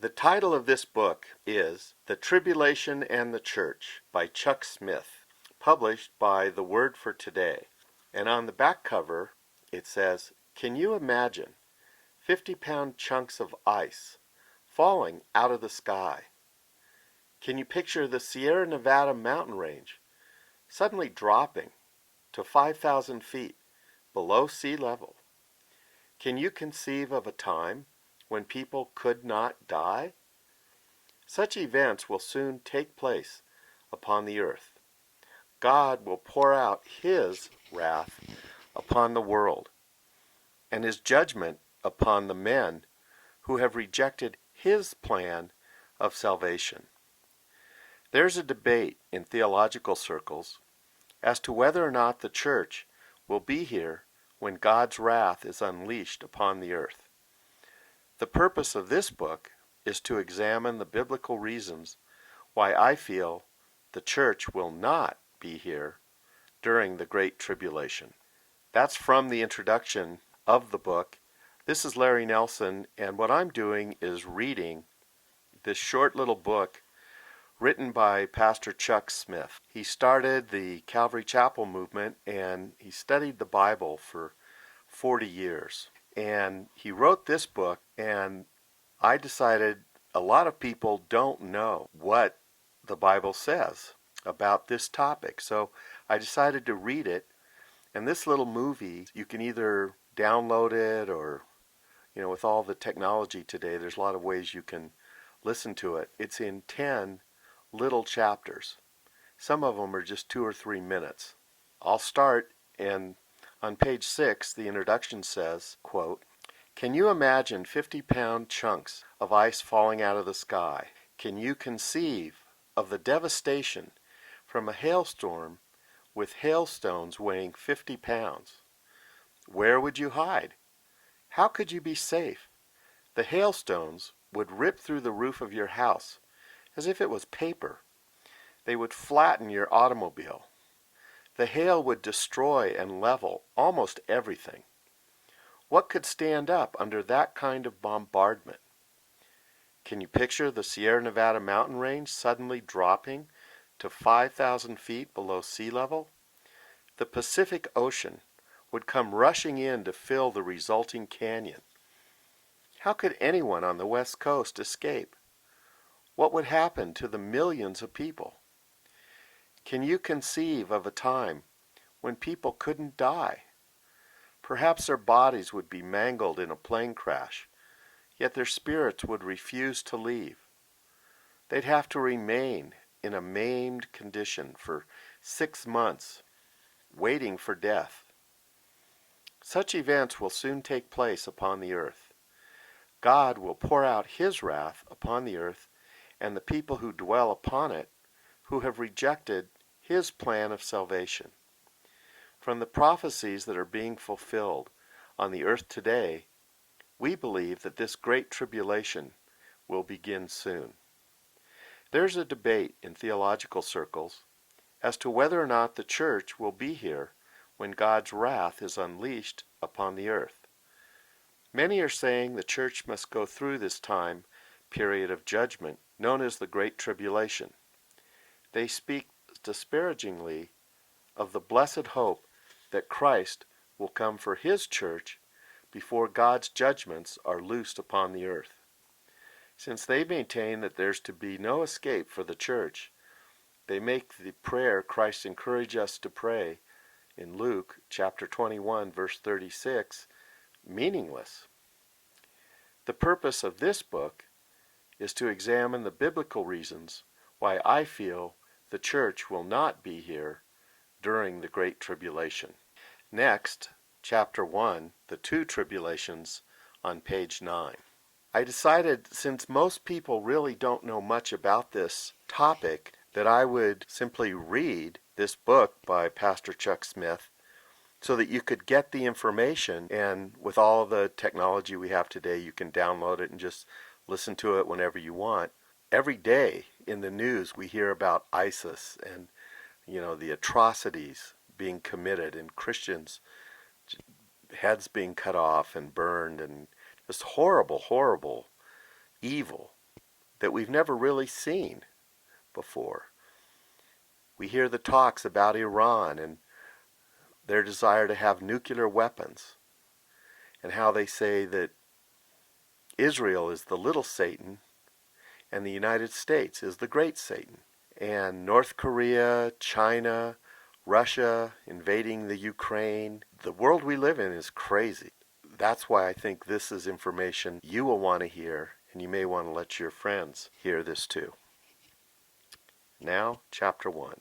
The title of this book is The Tribulation and the Church by Chuck Smith, published by The Word for Today. And on the back cover it says, "Can you imagine 50-pound chunks of ice falling out of the sky? Can you picture the Sierra Nevada mountain range suddenly dropping to 5,000 feet below sea level? Can you conceive of a time when people could not die? Such events will soon take place upon the earth. God will pour out His wrath upon the world, and His judgment upon the men who have rejected His plan of salvation." There's a debate in theological circles as to whether or not the church will be here when God's wrath is unleashed upon the earth. The purpose of this book is to examine the biblical reasons why I feel the church will not be here during the Great Tribulation. That's from the introduction of the book. This is Larry Nelson, and what I'm doing is reading this short little book written by Pastor Chuck Smith. He started the Calvary Chapel movement, and he studied the Bible for 40 years. And he wrote this book, and I decided a lot of people don't know what the Bible says about this topic. So I decided to read it. And this little movie, you can either download it or, with all the technology today, there's a lot of ways you can listen to it. It's in 10 little chapters. Some of them are just 2 or 3 minutes. I'll start, and on page 6, the introduction says, quote, "Can you imagine 50-pound chunks of ice falling out of the sky? Can you conceive of the devastation from a hailstorm with hailstones weighing 50 pounds? Where would you hide? How could you be safe? The hailstones would rip through the roof of your house as if it was paper. They would flatten your automobile. The hail would destroy and level almost everything. What could stand up under that kind of bombardment? Can you picture the Sierra Nevada mountain range suddenly dropping to 5,000 feet below sea level? The Pacific Ocean would come rushing in to fill the resulting canyon. How could anyone on the West Coast escape? What would happen to the millions of people? Can you conceive of a time when people couldn't die? Perhaps their bodies would be mangled in a plane crash, yet their spirits would refuse to leave. They'd have to remain in a maimed condition for 6 months, waiting for death. Such events will soon take place upon the earth. God will pour out His wrath upon the earth and the people who dwell upon it, who have rejected His plan of salvation. From the prophecies that are being fulfilled on the earth today, we believe that this great tribulation will begin soon. There's a debate in theological circles as to whether or not the church will be here when God's wrath is unleashed upon the earth. Many are saying the church must go through this time period of judgment known as the Great Tribulation. They speak disparagingly of the blessed hope that Christ will come for His church before God's judgments are loosed upon the earth. Since they maintain that there's to be no escape for the church, they make the prayer Christ encouraged us to pray in Luke chapter 21 verse 36 meaningless. The purpose of this book is to examine the biblical reasons why I feel the church will not be here during the Great Tribulation. Next, chapter 1, the 2 tribulations, on page 9. I decided, since most people really don't know much about this topic, that I would simply read this book by Pastor Chuck Smith so that you could get the information, and with all the technology we have today, you can download it and just listen to it whenever you want. Every day in the news we hear about ISIS and the atrocities being committed, and Christians' heads being cut off and burned, and just horrible, horrible evil. that we've never really seen before. We hear the talks about Iran and their desire to have nuclear weapons, and how they say that Israel is the little Satan and the United States is the great Satan. And North Korea, China, Russia invading the Ukraine. The world we live in is crazy. That's why I think this is information you will want to hear, and you may want to let your friends hear this too. Now, chapter 1.